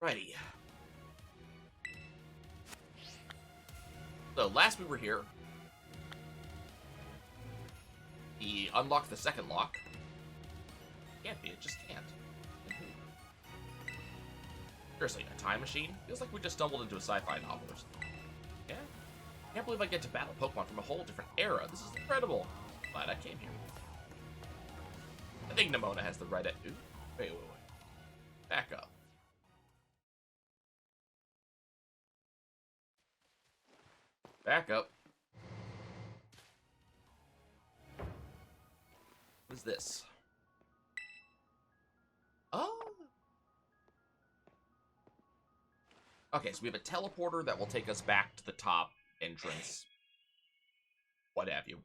Righty. So, last we were here, he unlocked the second lock. Can't be, it just can't. Seriously, a time machine? Feels like we just stumbled into a sci-fi novel or something. Yeah? Can't believe I get to battle Pokemon from a whole different era. This is incredible. Glad I came here. I think Nemona has the right... Ooh, wait. Back up. Back up. What is this? Oh. Okay, so we have a teleporter that will take us back to the top entrance. What have you.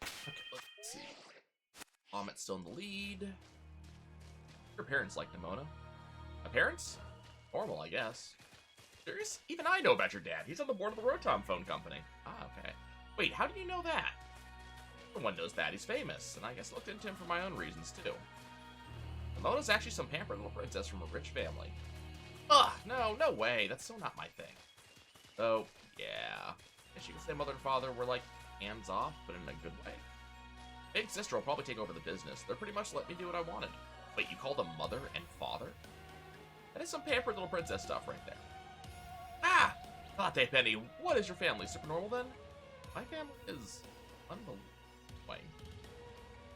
Okay, let's see. Amit's still in the lead. Your parents like Nemona. My parents? Normal, I guess. Serious? Even I know about your dad. He's on the board of the Rotom Phone Company. Ah, okay. Wait, how do you know that? Everyone knows that. He's famous, and I guess looked into him for my own reasons, too. Nemona's actually some pampered little princess from a rich family. Ugh, no way. That's still not my thing. So, yeah. I guess you could say mother and father were, like, hands-off, but in a good way. Big sister will probably take over the business. They're pretty much let me do what I wanted. Wait, you call them mother and father? That is some pampered little princess stuff right there. Ah! Latte Penny, what is your family? Super normal, then? My family is unbelievable.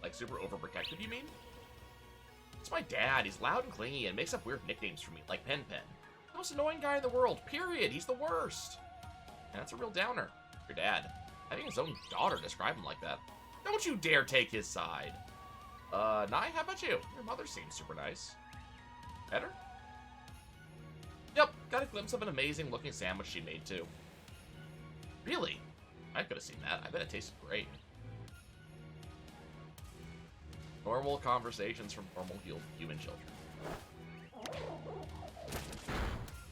Like, super overprotective, you mean? It's my dad. He's loud and clingy and makes up weird nicknames for me, like Pen Pen. The most annoying guy in the world, period. He's the worst. And that's a real downer. Your dad. Having his own daughter describe him like that. Don't you dare take his side. Nai, how about you? Your mother seems super nice. Better? Yep, got a glimpse of an amazing-looking sandwich she made, too. Really? I could have seen that. I bet it tasted great. Normal conversations from normal human children.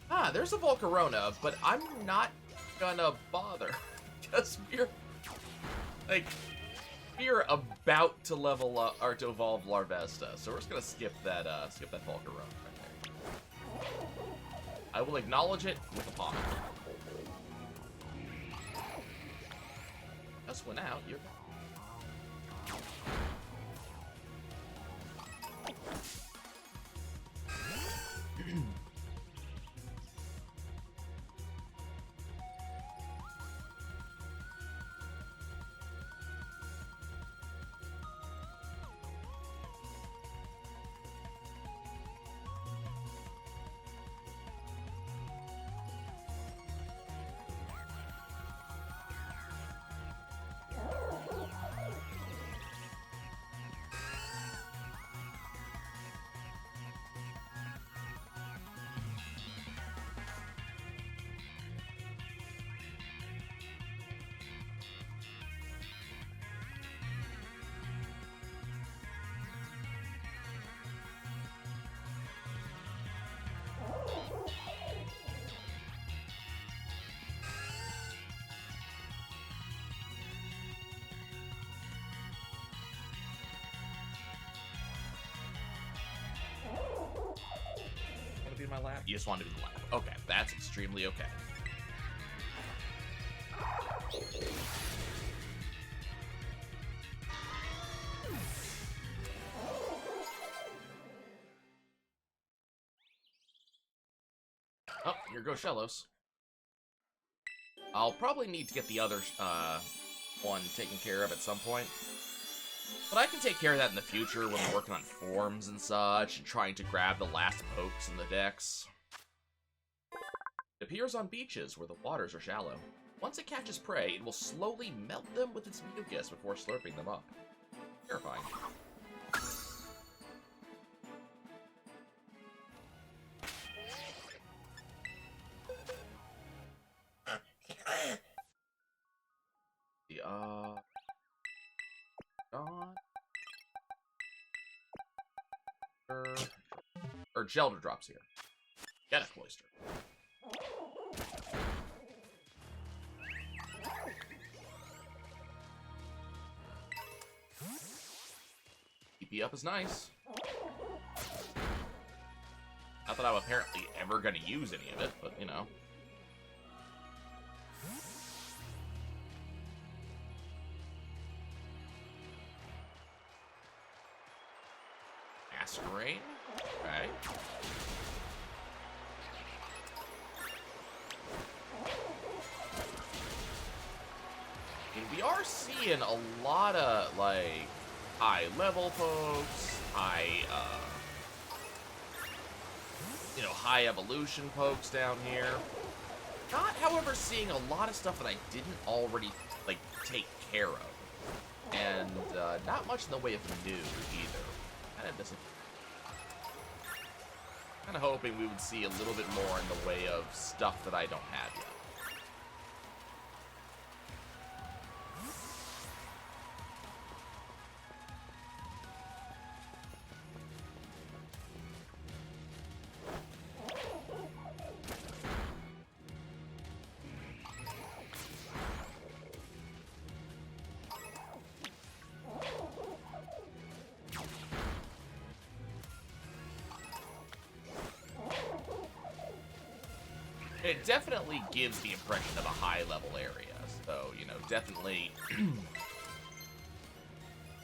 Ah, there's a Volcarona, but I'm not gonna bother. Because we're about to level up, or to evolve Larvesta, so we're just gonna skip that Volcarona right there. I will acknowledge it with a palm. Just went out, you're be in my lap? You just want to be in the lap. Okay, that's extremely okay. Oh, here goes Shellos. I'll probably need to get the other one taken care of at some point. But I can take care of that in the future when we're working on forms and such, and trying to grab the last pokes in the decks. It appears on beaches where the waters are shallow. Once it catches prey, it will slowly melt them with its mucus before slurping them up. Terrifying. Or Gelder drops here. Get a Cloister. BP up is nice. Not that I'm apparently ever going to use any of it, but, you know. Masquerade? Okay. And we are seeing a lot of, like, high-level folks, you know, high evolution pokes down here. Not, however, seeing a lot of stuff that I didn't already, like, take care of. And, not much in the way of new, either. Kinda disappointing. Kinda hoping we would see a little bit more in the way of stuff that I don't have yet. It definitely gives the impression of a high-level area, so, you know, definitely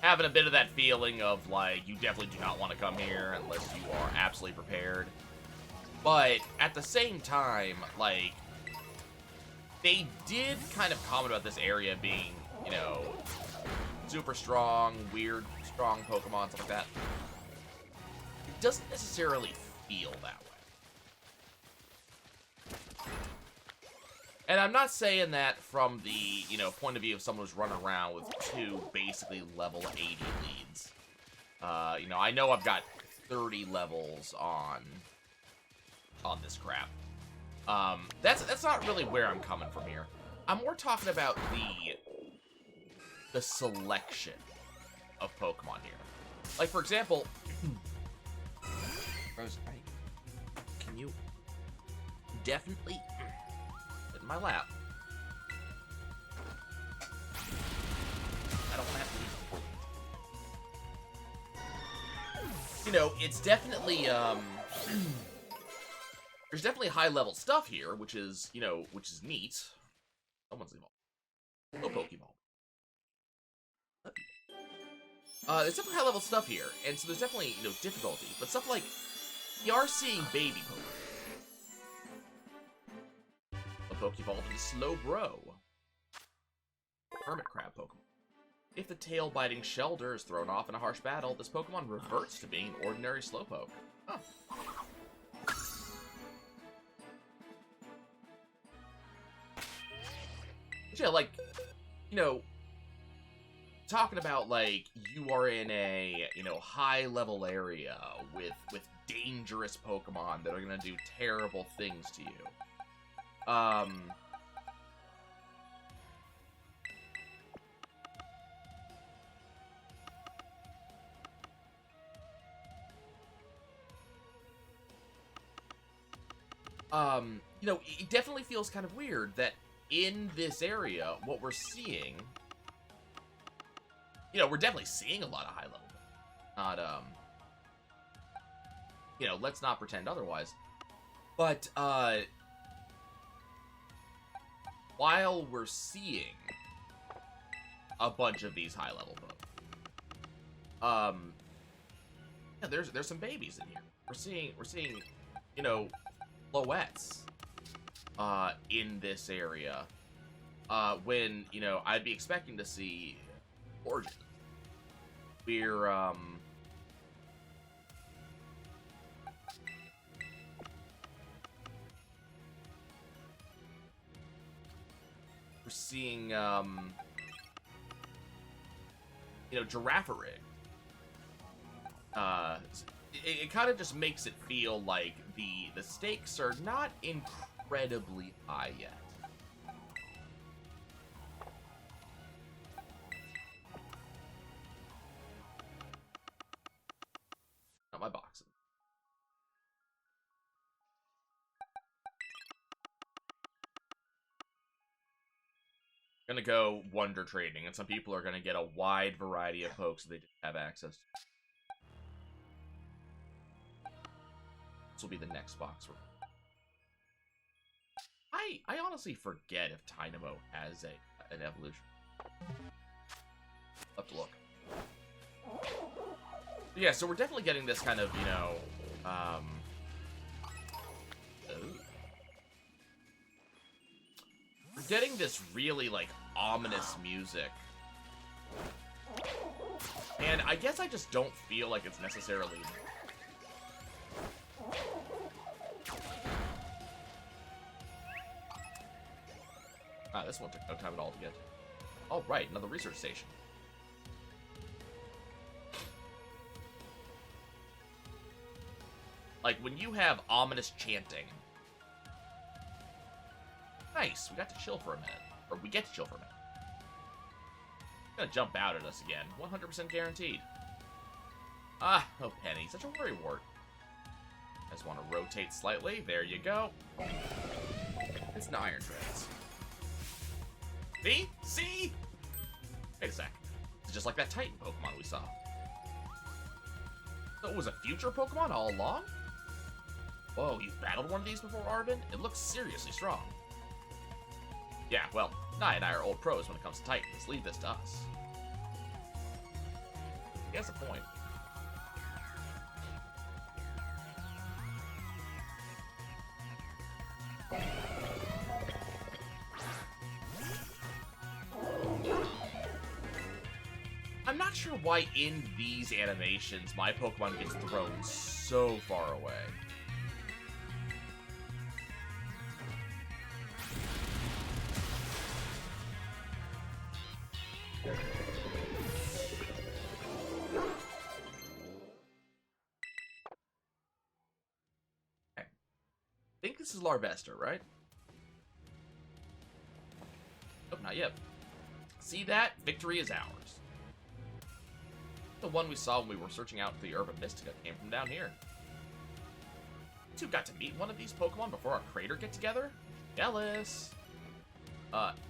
having a bit of that feeling of, like, you definitely do not want to come here unless you are absolutely prepared. But, at the same time, like, they did kind of comment about this area being, you know, super strong, weird, strong Pokemon, stuff like that. It doesn't necessarily feel that way. And I'm not saying that from the, you know, point of view of someone who's running around with 2 basically level 80 leads. You know, I know I've got 30 levels on this crap. That's not really where I'm coming from here. I'm more talking about the selection of Pokemon here. Like, for example, Rose, can you definitely sit in my lap? I don't want to have to leave it. You know, it's definitely, there's definitely high-level stuff here, which is, you know, which is neat. Someone's evolved. Oh, Pokeball. There's definitely high-level stuff here, and so there's definitely, you know, difficulty. But stuff like, you are seeing baby Pokemon. A Pokeball into Slowbro. Hermit Crab Pokemon. If the tail-biting Shelder is thrown off in a harsh battle, this Pokemon reverts to being an ordinary Slowpoke. Huh. Yeah, like, you know, talking about, like, you are in a, you know, high-level area with dangerous Pokemon that are gonna do terrible things to you. You know, it definitely feels kind of weird that in this area, what we're seeing, you know, we're definitely seeing a lot of high level. Not, you know, let's not pretend otherwise. But, while we're seeing a bunch of these high level folks, yeah, there's some babies in here. We're seeing, you know, Loettes, in this area, when, you know, I'd be expecting to see Origin. We're seeing, you know, Girafarig. It kind of just makes it feel like the stakes are not incredibly high yet. Not my boxes. Gonna go wonder trading, and some people are gonna get a wide variety of pokes that they didn't have access to. This will be the next box. I honestly forget if Tynamo has an evolution. I'll have to look. Yeah, so we're definitely getting this kind of, you know, we're getting this really, like, ominous music. And I guess I just don't feel like it's necessarily... Ah, this one took no time at all to get. Oh, right, another research station. Like, when you have ominous chanting... Nice, we got to chill for a minute. Or we get to chill for a minute. It's gonna jump out at us again. 100% guaranteed. Ah, oh, Penny, such a worrywart. I just want to rotate slightly. There you go. It's an Iron Treads. See? See? Wait a sec. It's just like that Titan Pokemon we saw. So it was a future Pokemon all along? Whoa, you've battled one of these before, Arvin? It looks seriously strong. Yeah, well, Nye and I are old pros when it comes to Titans. Leave this to us. He has a point. I'm not sure why in these animations my Pokemon gets thrown so far away. Okay. I think this is Larvesta, right? Nope, not yet. See that? Victory is ours. The one we saw when we were searching out the Herb of Mystica came from down here. You two got to meet one of these Pokemon before our crater get-together? Jealous!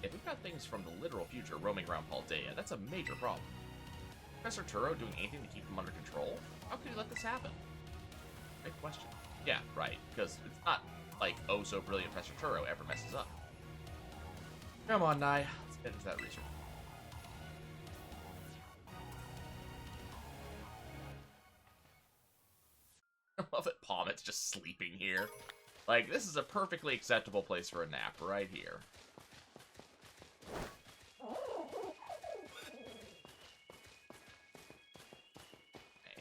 If we've got things from the literal future roaming around Paldea, that's a major problem. Professor Turo doing anything to keep them under control? How could he let this happen? Great question. Yeah, right, because it's not like oh so brilliant Professor Turo ever messes up. Come on, Nye. Let's get into that research. I love it, Pommet's just sleeping here. Like, this is a perfectly acceptable place for a nap, right here.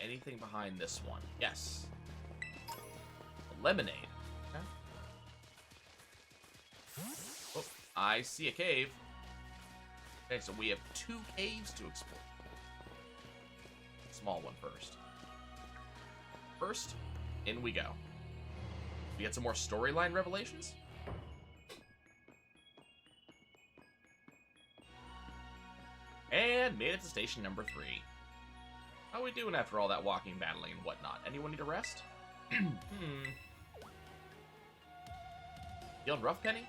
Anything behind this one? Yes. A lemonade. Okay. Oh, I see a cave. Okay, so we have 2 caves to explore. Small one first. First, in we go. We get some more storyline revelations? And made it to station number 3. How we doing after all that walking, battling, and whatnot? Anyone need a rest? Feeling rough, Penny?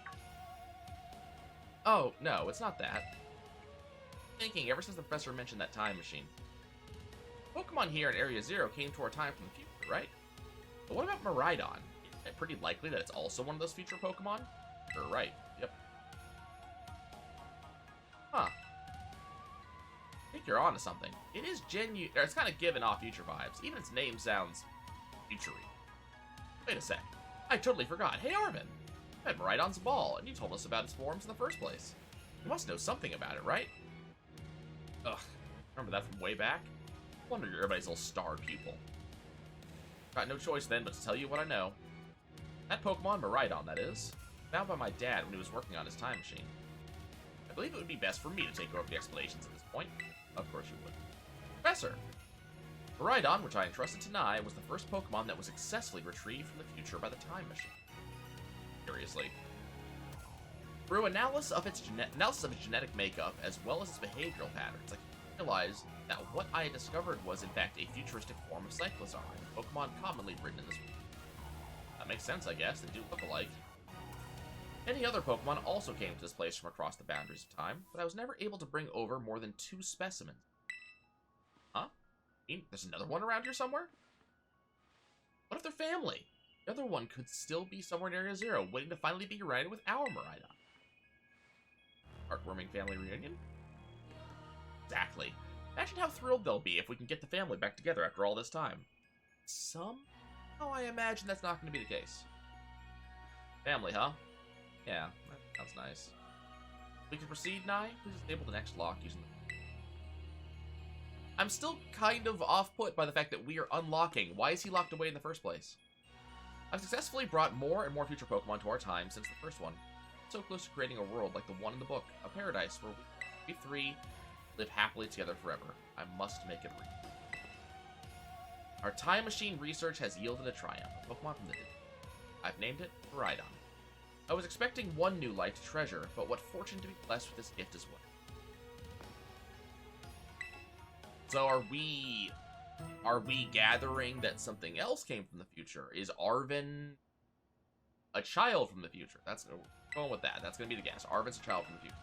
Oh, no, it's not that. Thinking, ever since the professor mentioned that time machine. Pokemon here in Area 0 came to our time from the future, right? But what about Miraidon? Isn't it pretty likely that it's also one of those future Pokemon? You're right, yep. Huh. I think you're onto something. It is it's kind of giving off future vibes. Even its name sounds future-y. Wait a sec. I totally forgot. Hey, Arvin. You had Miraidon's ball, and you told us about its forms in the first place. You must know something about it, right? Ugh. Remember that from way back? I wonder you're everybody's little star pupil. Got no choice then but to tell you what I know. That Pokemon, Miraidon, that is, found by my dad when he was working on his time machine. I believe it would be best for me to take over the explanations at this point. Of course you would. Professor! Miraidon, which I entrusted to Nye, was the first Pokemon that was successfully retrieved from the future by the time machine. Curiously. Through analysis of its genetic makeup, as well as its behavioral patterns, I realized that what I had discovered was, in fact, a futuristic form of Cyclizar, a Pokemon commonly written in this world. That makes sense, I guess. They do look alike. Many other Pokemon also came to this place from across the boundaries of time, but I was never able to bring over more than 2 specimens. Huh? There's another one around here somewhere? What if they're family? The other one could still be somewhere in Area Zero, waiting to finally be reunited with our Miraidon. Heartwarming family reunion? Exactly. Imagine how thrilled they'll be if we can get the family back together after all this time. Somehow I imagine that's not going to be the case. Family, huh? Yeah, that sounds nice. We can proceed, Nye? Please disable the next lock using the... I'm still kind of off-put by the fact that we are unlocking. Why is he locked away in the first place? I've successfully brought more and more future Pokemon to our time since the first one. So close to creating a world like the one in the book, a paradise where we three live happily together forever. I must make it real. Our time machine research has yielded a triumph, a Pokemon from the dead. I've named it Miraidon. I was expecting one new life to treasure, but what fortune to be blessed with this gift as well. So are we gathering that something else came from the future? Is Arven a child from the future? That's going with that. That's gonna be the guess. Arven's a child from the future.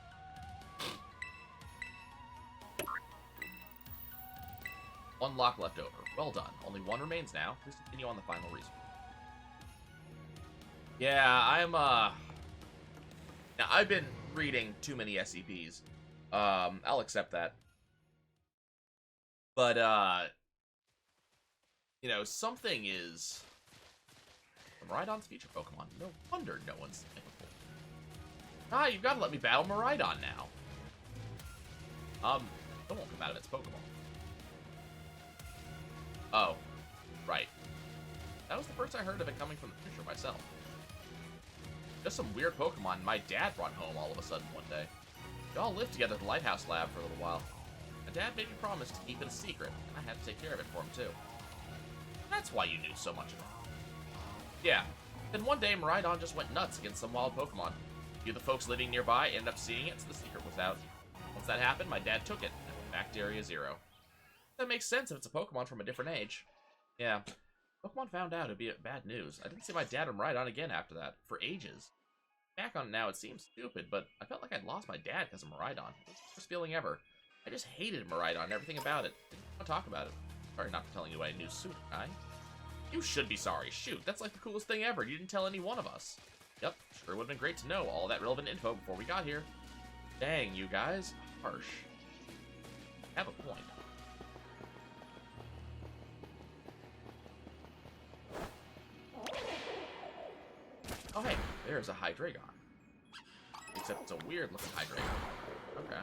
One lock left over. Well done. Only one remains now. Please continue on the final research. Yeah, now I've been reading too many SCPs. I'll accept that. But, you know, something is... Miraidon's future Pokemon. No wonder no one's thankful. Ah, you've got to let me battle Miraidon now. It won't come out of its Pokemon. Oh, right. That was the first I heard of it coming from the future myself. Just some weird Pokemon my dad brought home all of a sudden one day. We all lived together at the Lighthouse Lab for a little while. My dad made me promise to keep it a secret, and I had to take care of it for him too. That's why you knew so much of it. Yeah, then one day Miraidon just went nuts against some wild Pokemon. A few of the folks living nearby ended up seeing it, so the secret was out. Once that happened, my dad took it, and went back to Area Zero. That makes sense if it's a Pokemon from a different age. Yeah, Pokemon found out it'd be bad news. I didn't see my dad or Miraidon again after that, for ages. Back on it now, it seems stupid, but I felt like I'd lost my dad because of Miraidon. It was the worst feeling ever. I just hated Miraidon and everything about it. Didn't want to talk about it. Sorry not telling you I knew sooner, guy. You should be sorry. Shoot, that's like the coolest thing ever. You didn't tell any one of us. Yep, sure would have been great to know all that relevant info before we got here. Dang, you guys. Harsh. Have a point. Oh, hey, there's a Hydreigon. Except it's a weird-looking Hydreigon. Okay.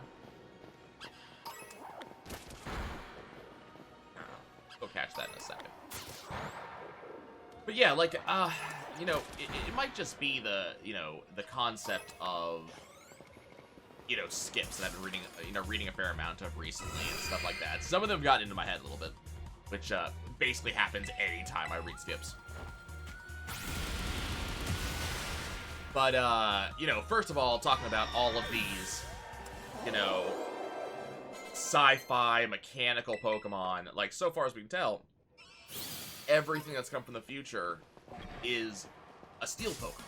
Go catch that in a second. But yeah, like, you know, it might just be the, you know, the concept of, you know, skips that I've been reading a fair amount of recently and stuff like that. Some of them got into my head a little bit, which, basically happens anytime I read skips. But, you know, first of all, talking about all of these, you know, sci-fi, mechanical Pokemon, like, so far as we can tell, everything that's come from the future is a steel Pokemon.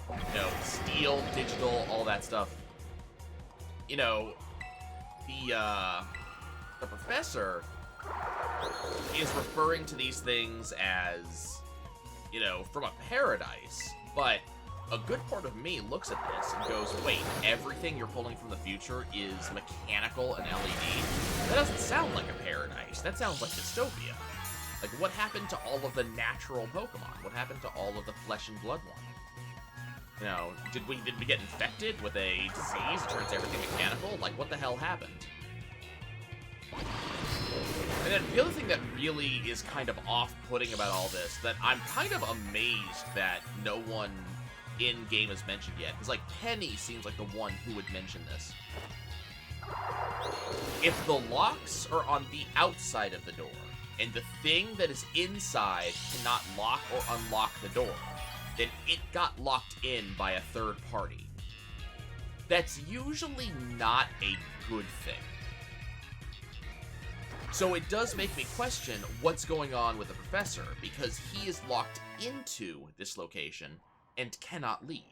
You know, steel, digital, all that stuff. You know, the professor is referring to these things as, you know, from a paradise. But a good part of me looks at this and goes, wait, everything you're pulling from the future is mechanical and LED? That doesn't sound like a paradise. That sounds like dystopia. Like, what happened to all of the natural Pokemon? What happened to all of the flesh and blood ones? You know, did we get infected with a disease that turns everything mechanical? Like, what the hell happened? And then the other thing that really is kind of off-putting about all this, that I'm kind of amazed that no one in-game has mentioned yet, is like Penny seems like the one who would mention this. If the locks are on the outside of the door, and the thing that is inside cannot lock or unlock the door, then it got locked in by a third party. That's usually not a good thing. So it does make me question what's going on with the professor, because he is locked into this location and cannot leave.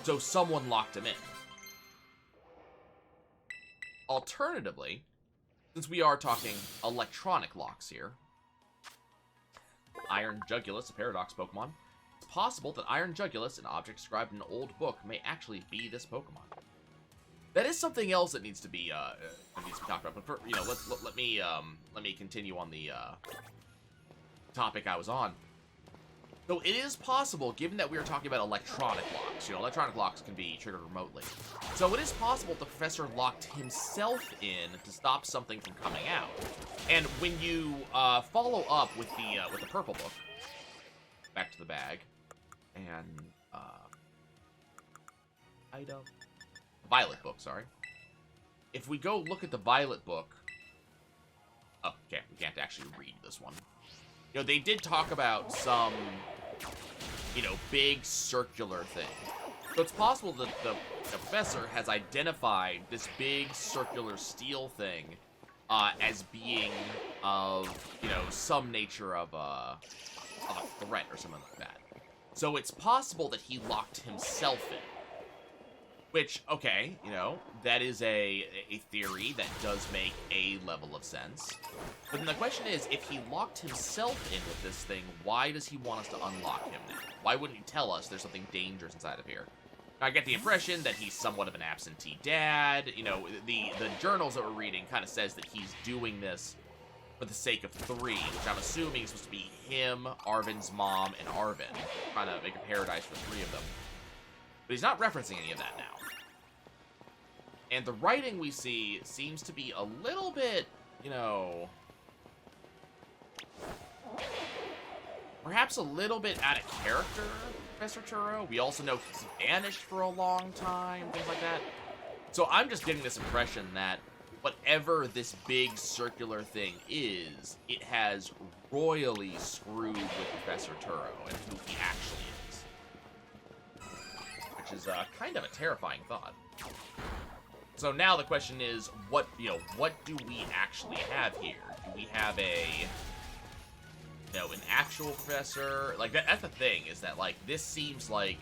So someone locked him in. Alternatively, since we are talking electronic locks here, Iron Jugulus, a Paradox Pokemon. It's possible that Iron Jugulus, an object described in an old book, may actually be this Pokemon. That is something else that needs to be talked about. But for, let me continue on the topic I was on. So it is possible, given that we are talking about electronic locks. Electronic locks can be triggered remotely. So it is possible the professor locked himself in to stop something from coming out. And when you follow up with the purple book, back to the bag, and item, violet book. Sorry. If we go look at the violet book, oh, okay, we can't actually read this one. They did talk about some, big circular thing. So it's possible that the professor has identified this big circular steel thing as being of, some nature of a threat or something like that. So it's possible that he locked himself in. Which, okay, that is a theory that does make a level of sense. But then the question is, if he locked himself in with this thing, why does he want us to unlock him now? Why wouldn't he tell us there's something dangerous inside of here? I get the impression that he's somewhat of an absentee dad. The journals that we're reading kind of says that he's doing this for the sake of 3, which I'm assuming is supposed to be him, Arvin's mom, and Arvin. Trying to make a paradise for 3 of them. But he's not referencing any of that now. And the writing we see seems to be a little bit, perhaps a little bit out of character, Professor Turo. We also know he's vanished for a long time, things like that. So I'm just getting this impression that whatever this big circular thing is, it has royally screwed with Professor Turo and who he actually is. Which is kind of a terrifying thought. So now the question is, what do we actually have here? Do we have an actual professor? Like, that's the thing, is that, like, this seems like,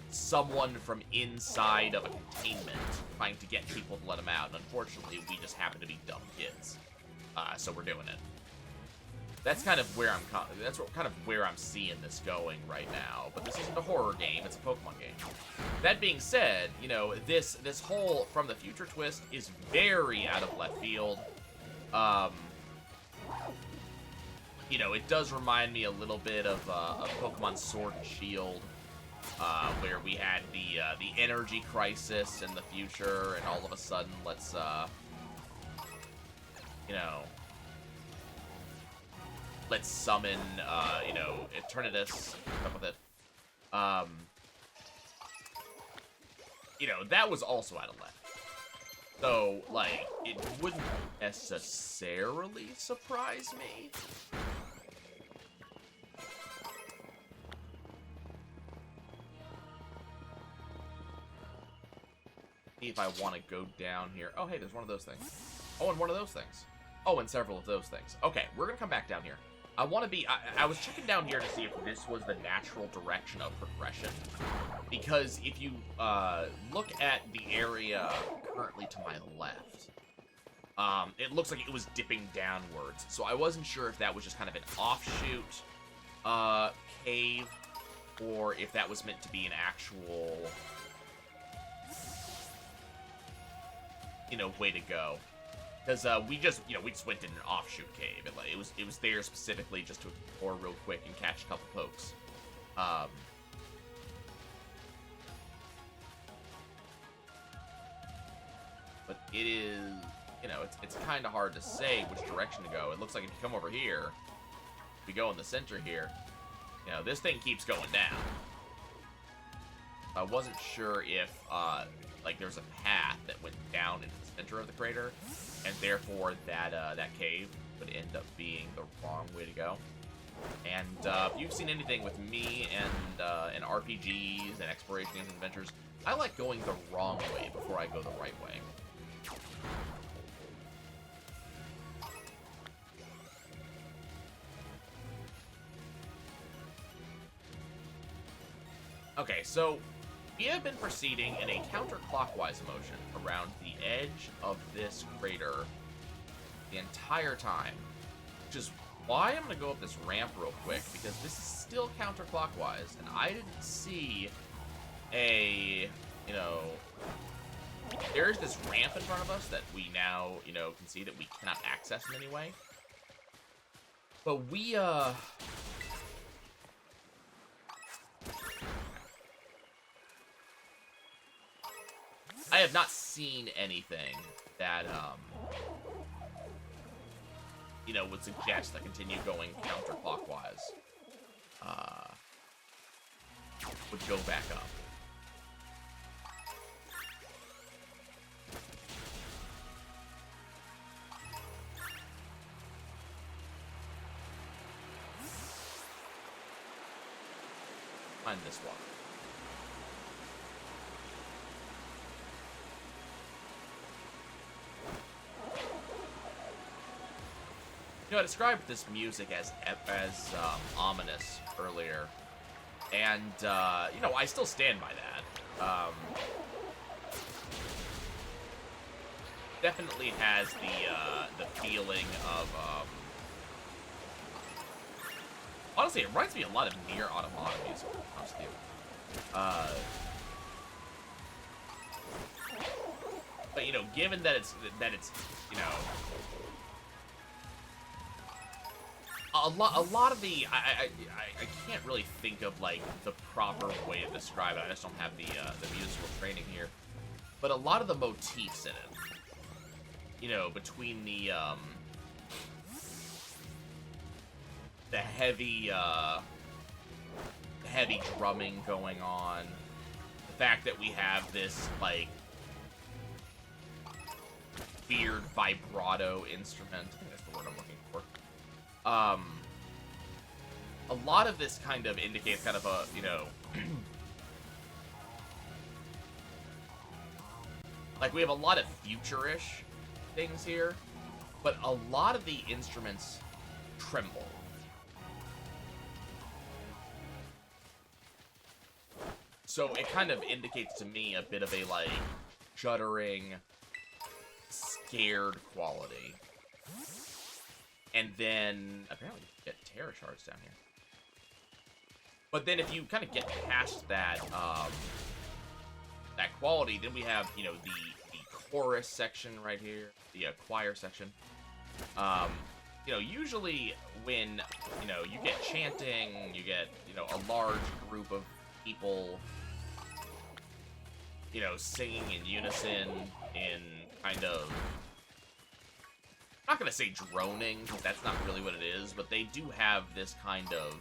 someone from inside of a containment trying to get people to let him out. And unfortunately, we just happen to be dumb kids. So we're doing it. That's kind of where I'm seeing this going right now. But this isn't a horror game, it's a Pokemon game. That being said, this whole From the Future twist is very out of left field. It does remind me a little bit of Pokemon Sword and Shield, where we had the energy crisis in the future, and all of a sudden, let's summon, Eternatus, up with it. That was also out of left. So, like, it wouldn't necessarily surprise me. See if I want to go down here. Oh, hey, there's one of those things. Oh, and one of those things. Oh, and several of those things. Okay, we're going to come back down here. I want to be... I was checking down here to see if this was the natural direction of progression. Because if you look at the area currently to my left, it looks like it was dipping downwards. So I wasn't sure if that was just kind of an offshoot cave, or if that was meant to be an actual, way to go. Because we just went in an offshoot cave. It was there specifically just to explore real quick and catch a couple pokes. But it is, it's kind of hard to say which direction to go. It looks like if you come over here, if we go in the center here, this thing keeps going down. I wasn't sure if, there's a path that went down into the center of the crater, and therefore that cave would end up being the wrong way to go. And if you've seen anything with me and RPGs and exploration games and adventures, I like going the wrong way before I go the right way. Okay, so we have been proceeding in a counterclockwise motion around the edge of this crater the entire time, which is why I'm gonna go up this ramp real quick, because this is still counterclockwise, and I didn't see a, you know, there's this ramp in front of us that we now, you know, can see that we cannot access in any way. But we, I have not seen anything that, you know, would suggest that continue going counterclockwise, would go back up. Find this one. You know, I described this music as ominous earlier, and you know, I still stand by that. Definitely has the feeling of honestly, it reminds me a lot of Nier Automata music. Honestly, but you know, given that it's you know. A lot of the I can't really think of like the proper way to describe it. I just don't have the musical training here. But a lot of the motifs in it, you know, between the heavy drumming going on, the fact that we have this like weird vibrato instrument. I think that's the word I'm looking for. A lot of this kind of indicates kind of a, you know, like we have a lot of future-ish things here, but a lot of the instruments tremble. So it kind of indicates to me a bit of a, like, shuddering, scared quality. And then, apparently, you get Terra Shards down here. But then if you kind of get past that, that quality, then we have, you know, the chorus section right here, the choir section. You know, usually when, you know, you get chanting, you get, you know, a large group of people, you know, singing in unison in kind of, I'm not gonna say droning, because that's not really what it is, but they do have this kind of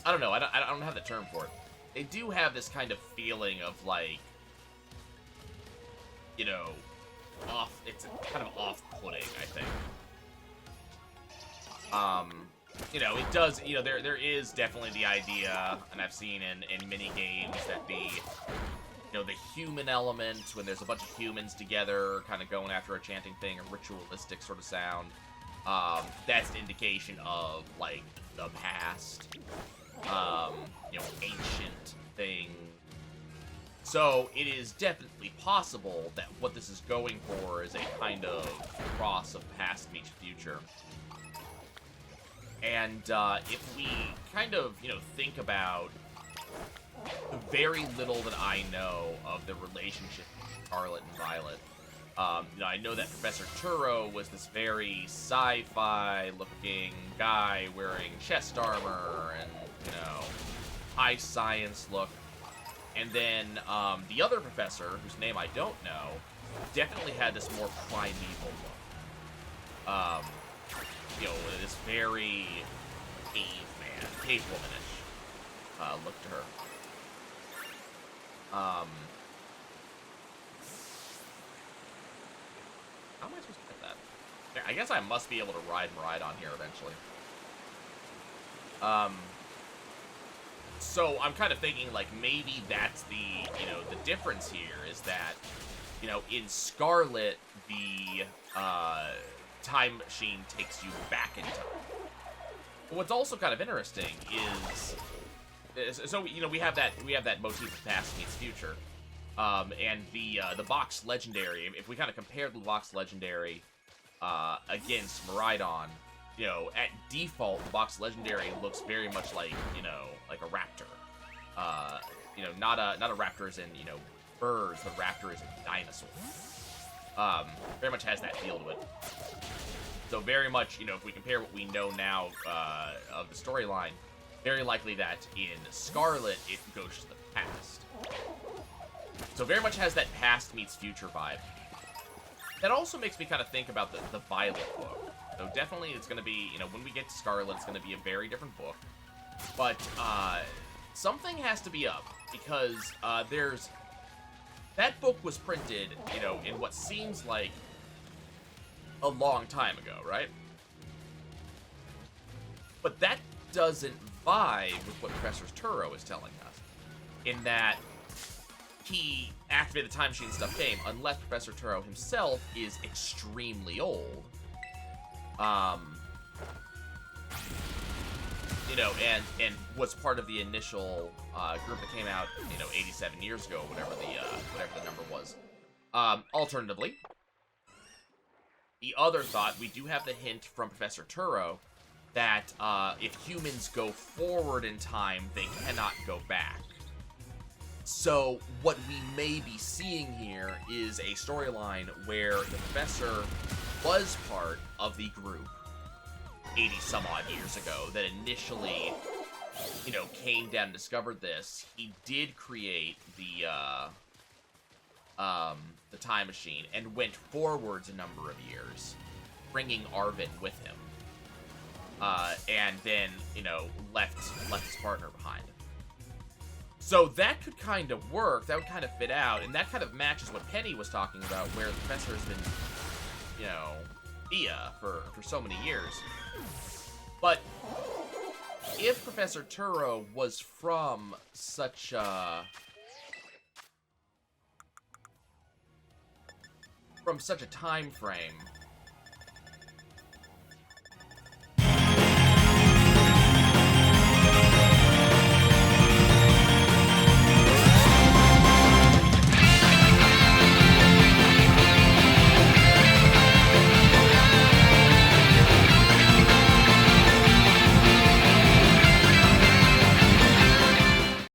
I don't know, I don't have the term for it. They do have this kind of feeling of like, you know, it's kind of off-putting, I think. You know, it does, you know, there is definitely the idea, and I've seen in mini games, that the, you know, the human element, when there's a bunch of humans together, kind of going after a chanting thing, a ritualistic sort of sound, that's an indication of, like, the past, you know, ancient thing. So, it is definitely possible that what this is going for is a kind of cross of past meets future. And if we kind of, you know, think about the very little that I know of the relationship between Scarlet and Violet, you know, I know that Professor Turo was this very sci-fi looking guy wearing chest armor and, you know, high science look. And then the other professor, whose name I don't know, definitely had this more primeval look. You know, this very cavewomanish look to her. How am I supposed to get that? I guess I must be able to ride on here eventually. So I'm kind of thinking, like, maybe that's the, you know, the difference here is that, you know, in Scarlet, the, time machine takes you back in time. But what's also kind of interesting is So we have that motif of past meets future, and the box legendary. If we kind of compare the box legendary against Miraidon, at default the box legendary looks very much like like a raptor. Not a raptor as in birds, but raptor as in dinosaur. Very much has that feel to it. So very much, if we compare what we know now of the storyline, very likely that in Scarlet, it goes to the past. So very much has that past meets future vibe. That also makes me kind of think about the Violet book. So definitely it's going to be, when we get to Scarlet, it's going to be a very different book. But something has to be up, because that book was printed, in what seems like a long time ago, right? But that doesn't vibe with what Professor Turo is telling us, in that he activated the time machine stuff came, unless Professor Turo himself is extremely old. And was part of the initial group that came out, 87 years ago, whatever the number was. Alternatively, the other thought, we do have the hint from Professor Turo that if humans go forward in time, they cannot go back. So what we may be seeing here is a storyline where the Professor was part of the group 80 some odd years ago that initially, came down and discovered this. He did create the time machine and went forwards a number of years, bringing Arvin with him. And then, left his partner behind. So that could kind of work, that would kind of fit out, and that kind of matches what Penny was talking about, where the Professor has been, via for so many years. But if Professor Turo was from such a time frame